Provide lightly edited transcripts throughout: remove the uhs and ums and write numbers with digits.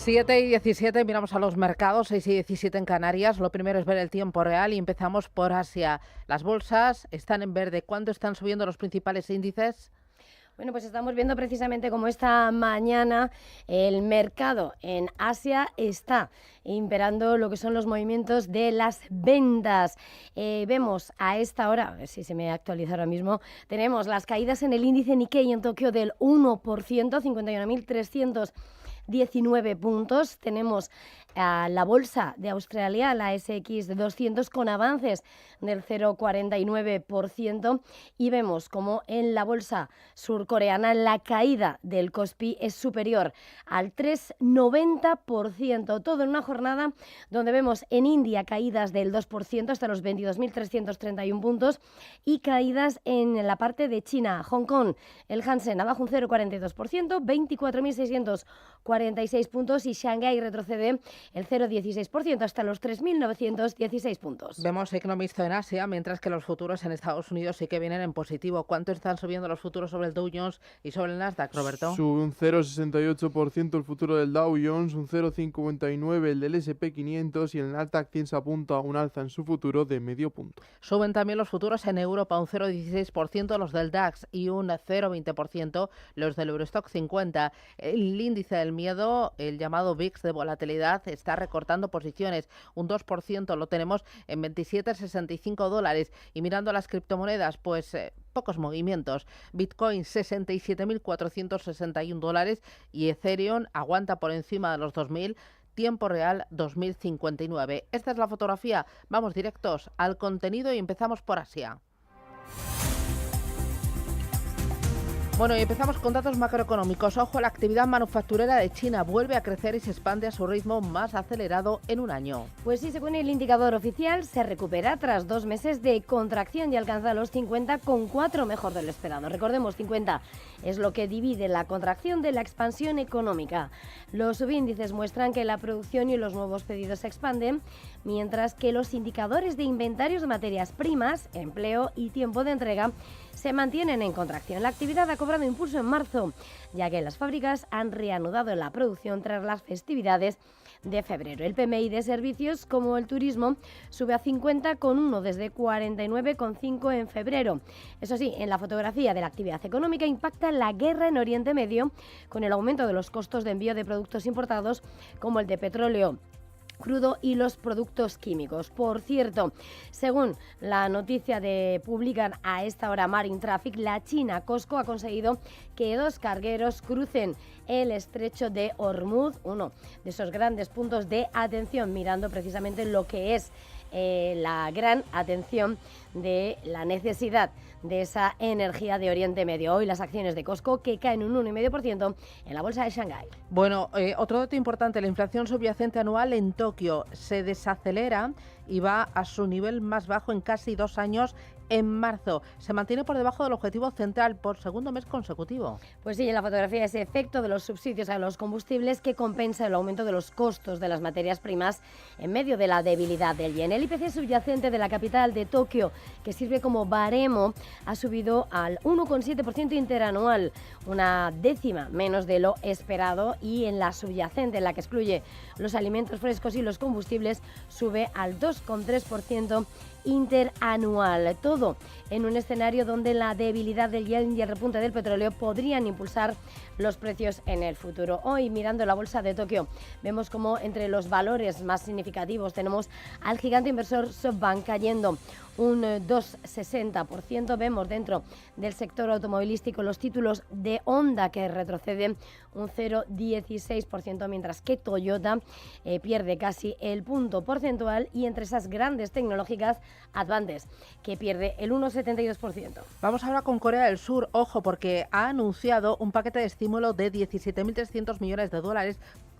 7:17, miramos a los mercados, 6:17 en Canarias. Lo primero es ver el tiempo real y empezamos por Asia. Las bolsas están en verde. ¿Cuánto están subiendo los principales índices? Bueno, pues estamos viendo precisamente cómo esta mañana el mercado en Asia está imperando lo que son los movimientos de las ventas. Vemos a esta hora, a ver si se me actualiza ahora mismo, tenemos las caídas en el índice Nikkei en Tokio del 1%, 51.319 puntos. Tenemos a la bolsa de Australia, la SX de 200, con avances del 0,49%, y vemos como en la bolsa surcoreana la caída del Kospi es superior al 3,90%. Todo en una jornada donde vemos en India caídas del 2% hasta los 22.331 puntos y caídas en la parte de China. Hong Kong, el Hansen abajo un 0,42%, 24.646 puntos, y Shanghái retrocede el 0,16% hasta los 3.916 puntos. Vemos economista en Asia, mientras que los futuros en Estados Unidos sí que vienen en positivo. ¿Cuánto están subiendo los futuros sobre el Dow Jones y sobre el Nasdaq, Roberto? Sube un 0,68% el futuro del Dow Jones, un 0,59% el del S&P 500 y el Nasdaq 100 se apunta a un alza en su futuro de medio punto. Suben también los futuros en Europa, un 0,16% los del DAX y un 0,20% los del Eurostock 50. El índice del miedo, el llamado VIX de volatilidad, está recortando posiciones. Un 2% lo tenemos en $27,65. Y mirando las criptomonedas, pues pocos movimientos. Bitcoin $67.461 y Ethereum aguanta por encima de los 2.000. Tiempo real 2059. Esta es la fotografía. Vamos directos al contenido y empezamos por Asia. Bueno, y empezamos con datos macroeconómicos. Ojo, la actividad manufacturera de China vuelve a crecer y se expande a su ritmo más acelerado en un año. Pues sí, según el indicador oficial, se recupera tras 2 meses de contracción y alcanza los 50,4, mejor de lo esperado. Recordemos, 50 es lo que divide la contracción de la expansión económica. Los subíndices muestran que la producción y los nuevos pedidos se expanden, mientras que los indicadores de inventarios de materias primas, empleo y tiempo de entrega se mantienen en contracción. La actividad ha cobrado impulso en marzo, ya que las fábricas han reanudado la producción tras las festividades de febrero. El PMI de servicios, como el turismo, sube a 50,1 desde 49,5 en febrero. Eso sí, en la fotografía de la actividad económica impacta la guerra en Oriente Medio, con el aumento de los costos de envío de productos importados como el de petróleo crudo y los productos químicos. Por cierto, según la noticia de publican a esta hora Marine Traffic, la China COSCO ha conseguido que 2 cargueros crucen el estrecho de Hormuz, uno de esos grandes puntos de atención, mirando precisamente lo que es la gran atención de la necesidad de esa energía de Oriente Medio. Hoy las acciones de COSCO que caen un 1,5% en la bolsa de Shanghái. Bueno, otro dato importante, la inflación subyacente anual en Tokio se desacelera y va a su nivel más bajo en casi 2 años. En marzo se mantiene por debajo del objetivo central por segundo mes consecutivo. Pues sí, en la fotografía ese efecto de los subsidios a los combustibles que compensa el aumento de los costos de las materias primas en medio de la debilidad del yen. El IPC subyacente de la capital de Tokio, que sirve como baremo, ha subido al 1,7% interanual, una décima menos de lo esperado, y en la subyacente, en la que excluye los alimentos frescos y los combustibles, sube al 2,3% interanual. Todo en un escenario donde la debilidad del yen y el repunte del petróleo podrían impulsar los precios en el futuro. Hoy, mirando la bolsa de Tokio, vemos como entre los valores más significativos tenemos al gigante inversor SoftBank cayendo un 2,60%. Vemos dentro del sector automovilístico los títulos de Honda que retroceden un 0,16%, mientras que Toyota pierde casi el punto porcentual, y entre esas grandes tecnológicas, Advantes, que pierde el 1,72%. Vamos ahora con Corea del Sur. Ojo, porque ha anunciado un paquete de estímulo de $17.300 millones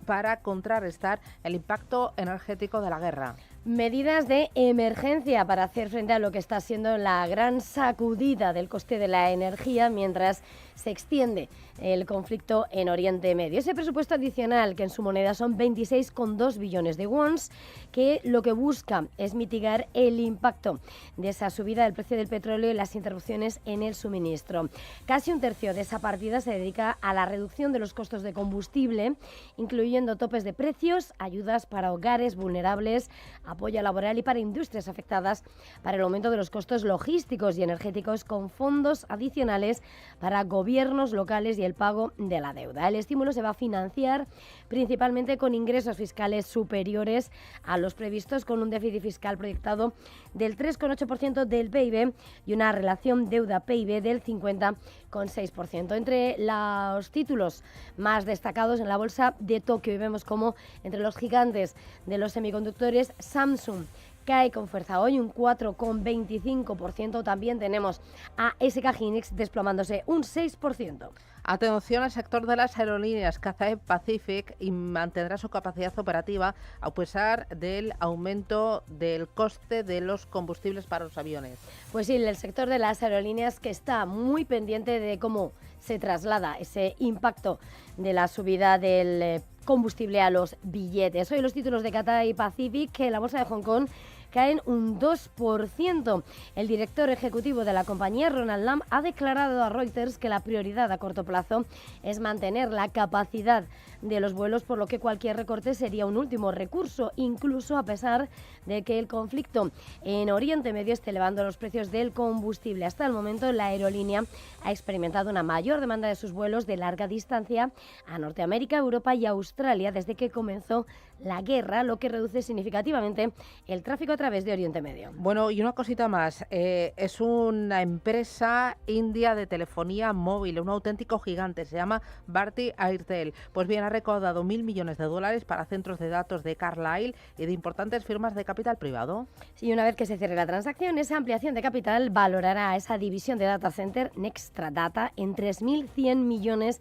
para contrarrestar el impacto energético de la guerra. Medidas de emergencia para hacer frente a lo que está siendo la gran sacudida del coste de la energía mientras se extiende el conflicto en Oriente Medio. Ese presupuesto adicional, que en su moneda son 26,2 billones de wons, que lo que busca es mitigar el impacto de esa subida del precio del petróleo y las interrupciones en el suministro. Casi un tercio de esa partida se dedica a la reducción de los costos de combustible, incluyendo topes de precios, ayudas para hogares vulnerables, apoyo laboral y para industrias afectadas para el aumento de los costos logísticos y energéticos, con fondos adicionales para gobiernos locales y el pago de la deuda. El estímulo se va a financiar principalmente con ingresos fiscales superiores a los previstos, con un déficit fiscal proyectado del 3,8% del PIB y una relación deuda-PIB del 50,6%. Entre los títulos más destacados en la bolsa de Tokio, y vemos como entre los gigantes de los semiconductores, Samsung cae con fuerza hoy un 4,25%. También tenemos a SK Hynix desplomándose un 6%. Atención al sector de las aerolíneas. Cathay Pacific y mantendrá su capacidad operativa a pesar del aumento del coste de los combustibles para los aviones. Pues sí, el sector de las aerolíneas, que está muy pendiente de cómo se traslada ese impacto de la subida del combustible a los billetes. Hoy los títulos de Cathay Pacific, que en la bolsa de Hong Kong, caen un 2%. El director ejecutivo de la compañía, Ronald Lam, ha declarado a Reuters que la prioridad a corto plazo es mantener la capacidad de los vuelos, por lo que cualquier recorte sería un último recurso, incluso a pesar de que el conflicto en Oriente Medio esté elevando los precios del combustible. Hasta el momento, la aerolínea ha experimentado una mayor demanda de sus vuelos de larga distancia a Norteamérica, Europa y Australia desde que comenzó la guerra, lo que reduce significativamente el tráfico a través de Oriente Medio. Bueno, y una cosita más, es una empresa india de telefonía móvil, un auténtico gigante, se llama Bharti Airtel. Pues bien, ha recaudado $1.000 millones para centros de datos de Carlyle y de importantes firmas de capital privado. Sí, una vez que se cierre la transacción, esa ampliación de capital valorará a esa división de data center Nextra Data en $3.100 millones,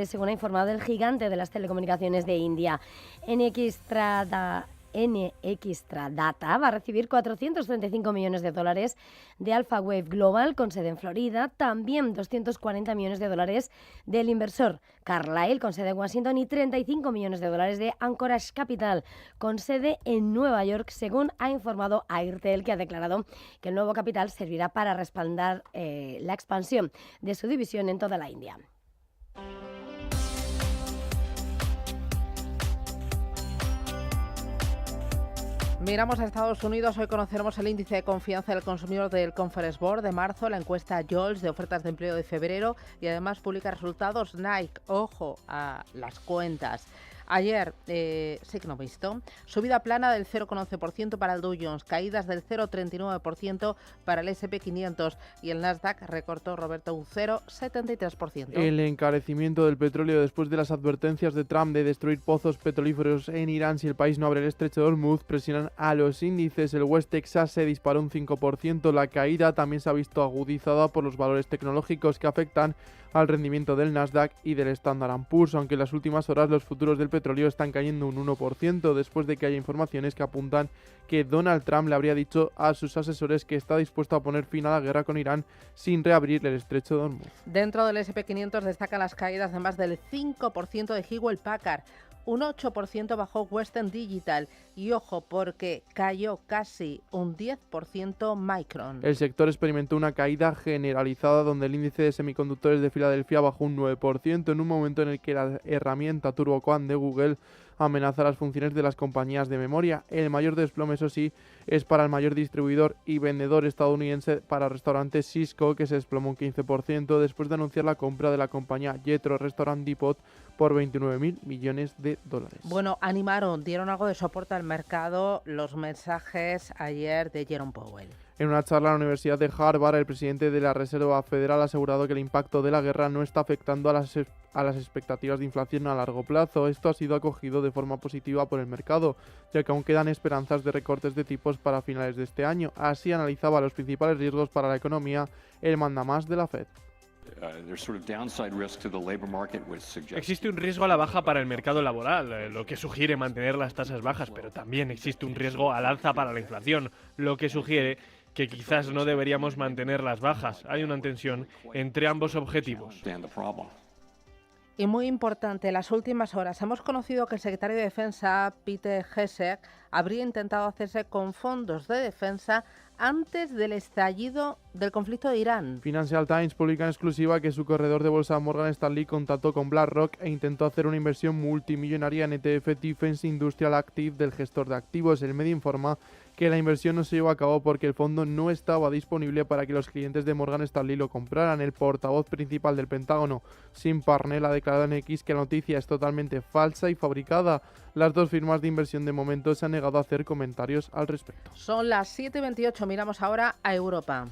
según ha informado el gigante de las telecomunicaciones de India. Nextra Data va a recibir $435 millones de Alpha Wave Global, con sede en Florida, también $240 millones del inversor Carlyle, con sede en Washington, y $35 millones de Anchorage Capital, con sede en Nueva York, según ha informado Airtel, que ha declarado que el nuevo capital servirá para respaldar la expansión de su división en toda la India. Miramos a Estados Unidos. Hoy conoceremos el índice de confianza del consumidor del Conference Board de marzo, la encuesta JOLTS de ofertas de empleo de febrero, y además publica resultados Nike. Ojo a las cuentas. Ayer, signo visto, subida plana del 0,11% para el Dow Jones, caídas del 0,39% para el S&P 500 y el Nasdaq recortó, Roberto, un 0,73%. El encarecimiento del petróleo después de las advertencias de Trump de destruir pozos petrolíferos en Irán si el país no abre el estrecho de Hormuz presionan a los índices. El West Texas se disparó un 5%. La caída también se ha visto agudizada por los valores tecnológicos que afectan al rendimiento del Nasdaq y del Standard & Poor's, aunque en las últimas horas los futuros del petróleo están cayendo un 1% después de que haya informaciones que apuntan que Donald Trump le habría dicho a sus asesores que está dispuesto a poner fin a la guerra con Irán sin reabrir el estrecho de Hormuz. Dentro del S&P 500 destacan las caídas de más del 5% de Hewlett Packard. Un 8% bajó Western Digital y ojo porque cayó casi un 10% Micron. El sector experimentó una caída generalizada donde el índice de semiconductores de Filadelfia bajó un 9% en un momento en el que la herramienta TurboQuant de Google amenaza las funciones de las compañías de memoria. El mayor desplome, eso sí, es para el mayor distribuidor y vendedor estadounidense para restaurantes Sysco, que se desplomó un 15% después de anunciar la compra de la compañía Jetro Restaurant Depot por $29.000 millones. Bueno, dieron algo de soporte al mercado los mensajes ayer de Jerome Powell. En una charla en la Universidad de Harvard, el presidente de la Reserva Federal ha asegurado que el impacto de la guerra no está afectando a las expectativas de inflación a largo plazo. Esto ha sido acogido de forma positiva por el mercado, ya que aún quedan esperanzas de recortes de tipos para finales de este año. Así analizaba los principales riesgos para la economía el mandamás de la Fed. Existe un riesgo a la baja para el mercado laboral, lo que sugiere mantener las tasas bajas, pero también existe un riesgo al alza para la inflación, lo que sugiere que quizás no deberíamos mantener las bajas. Hay una tensión entre ambos objetivos. Y muy importante, en las últimas horas hemos conocido que el secretario de Defensa, Pete Hegseth, habría intentado hacerse con fondos de defensa antes del estallido del conflicto de Irán. Financial Times publica en exclusiva que su corredor de bolsa Morgan Stanley contactó con BlackRock e intentó hacer una inversión multimillonaria en ETF Defense Industrial Active del gestor de activos. El medio informa que la inversión no se llevó a cabo porque el fondo no estaba disponible para que los clientes de Morgan Stanley lo compraran. El portavoz principal del Pentágono, Jim Parnell, ha declarado en X que la noticia es totalmente falsa y fabricada. Las dos firmas de inversión de momento se han negado a hacer comentarios al respecto. Son las 7:28, miramos ahora a Europa.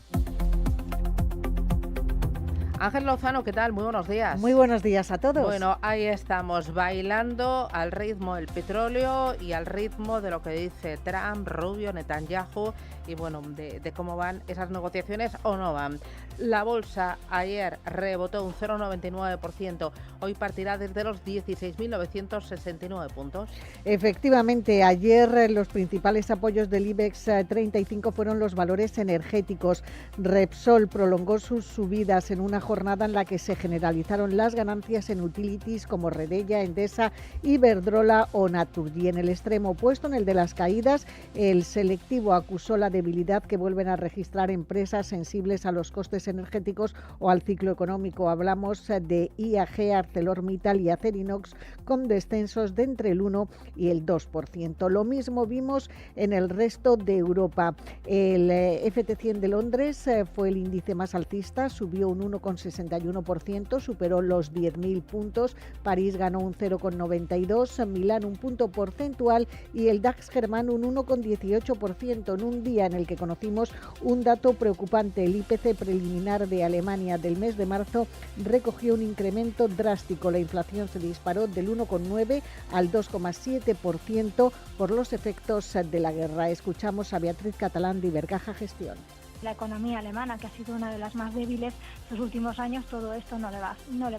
Ángel Lozano, ¿qué tal? Muy buenos días. Muy buenos días a todos. Bueno, ahí estamos bailando al ritmo del petróleo y al ritmo de lo que dice Trump, Rubio, Netanyahu y bueno, de cómo van esas negociaciones o no van. La bolsa ayer rebotó un 0,99%, hoy partirá desde los 16.969 puntos. Efectivamente, ayer los principales apoyos del IBEX 35 fueron los valores energéticos. Repsol prolongó sus subidas en una jornada en la que se generalizaron las ganancias en utilities como Redella, Endesa, Iberdrola o Naturgy. En el extremo opuesto, en el de las caídas, el selectivo acusó la debilidad que vuelven a registrar empresas sensibles a los costes energéticos o al ciclo económico. Hablamos de IAG, ArcelorMittal y Acerinox con descensos de entre el 1 y el 2%. Lo mismo vimos en el resto de Europa. El FT100 de Londres fue el índice más alcista, subió un 1,61%, superó los 10.000 puntos. París ganó un 0,92%, Milán un punto porcentual y el DAX germán un 1,18%, en un día en el que conocimos un dato preocupante. El IPC preliminar de Alemania del mes de marzo recogió un incremento drástico. La inflación se disparó del 1,9 al 2,7% por los efectos de la guerra. Escuchamos a Beatriz Catalán de Ibercaja Gestión. La economía alemana, que ha sido una de las más débiles los últimos años, todo esto no le va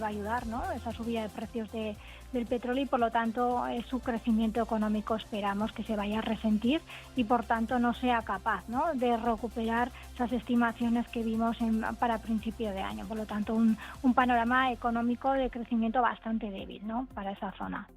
a ayudar, ¿no? Esa subida de precios del petróleo y por lo tanto su crecimiento económico esperamos que se vaya a resentir y por tanto no sea capaz, ¿no?, de recuperar esas estimaciones que vimos para principio de año. Por lo tanto, un panorama económico de crecimiento bastante débil, ¿no?, para esa zona.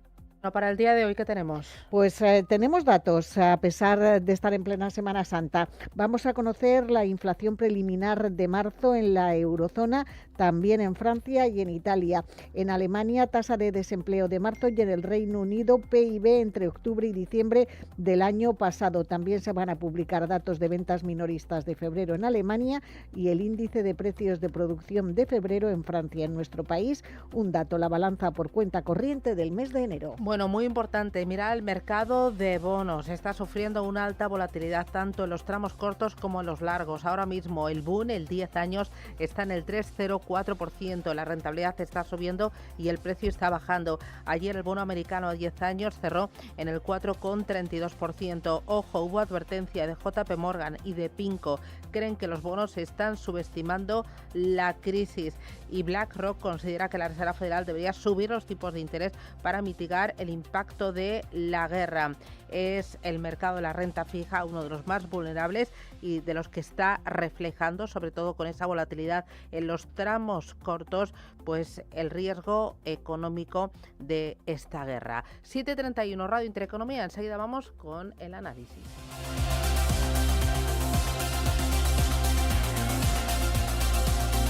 Para el día de hoy, ¿qué tenemos? Pues tenemos datos, a pesar de estar en plena Semana Santa. Vamos a conocer la inflación preliminar de marzo en la eurozona, también en Francia y en Italia. En Alemania, tasa de desempleo de marzo y en el Reino Unido, PIB entre octubre y diciembre del año pasado. También se van a publicar datos de ventas minoristas de febrero en Alemania y el índice de precios de producción de febrero en Francia. En nuestro país, un dato, la balanza por cuenta corriente del mes de enero. Bueno, muy importante, mira, el mercado de bonos está sufriendo una alta volatilidad tanto en los tramos cortos como en los largos. Ahora mismo el Bund, el 10 años, está en el 3,04%, la rentabilidad está subiendo y el precio está bajando. Ayer el bono americano a 10 años cerró en el 4,32%. Ojo, hubo advertencia de JP Morgan y de PIMCO. Creen que los bonos están subestimando la crisis y BlackRock considera que la Reserva Federal debería subir los tipos de interés para mitigar el impacto de la guerra. Es el mercado de la renta fija uno de los más vulnerables y de los que está reflejando, sobre todo con esa volatilidad en los tramos cortos, pues el riesgo económico de esta guerra. 7:31, Radio Intereconomía. Enseguida vamos con el análisis.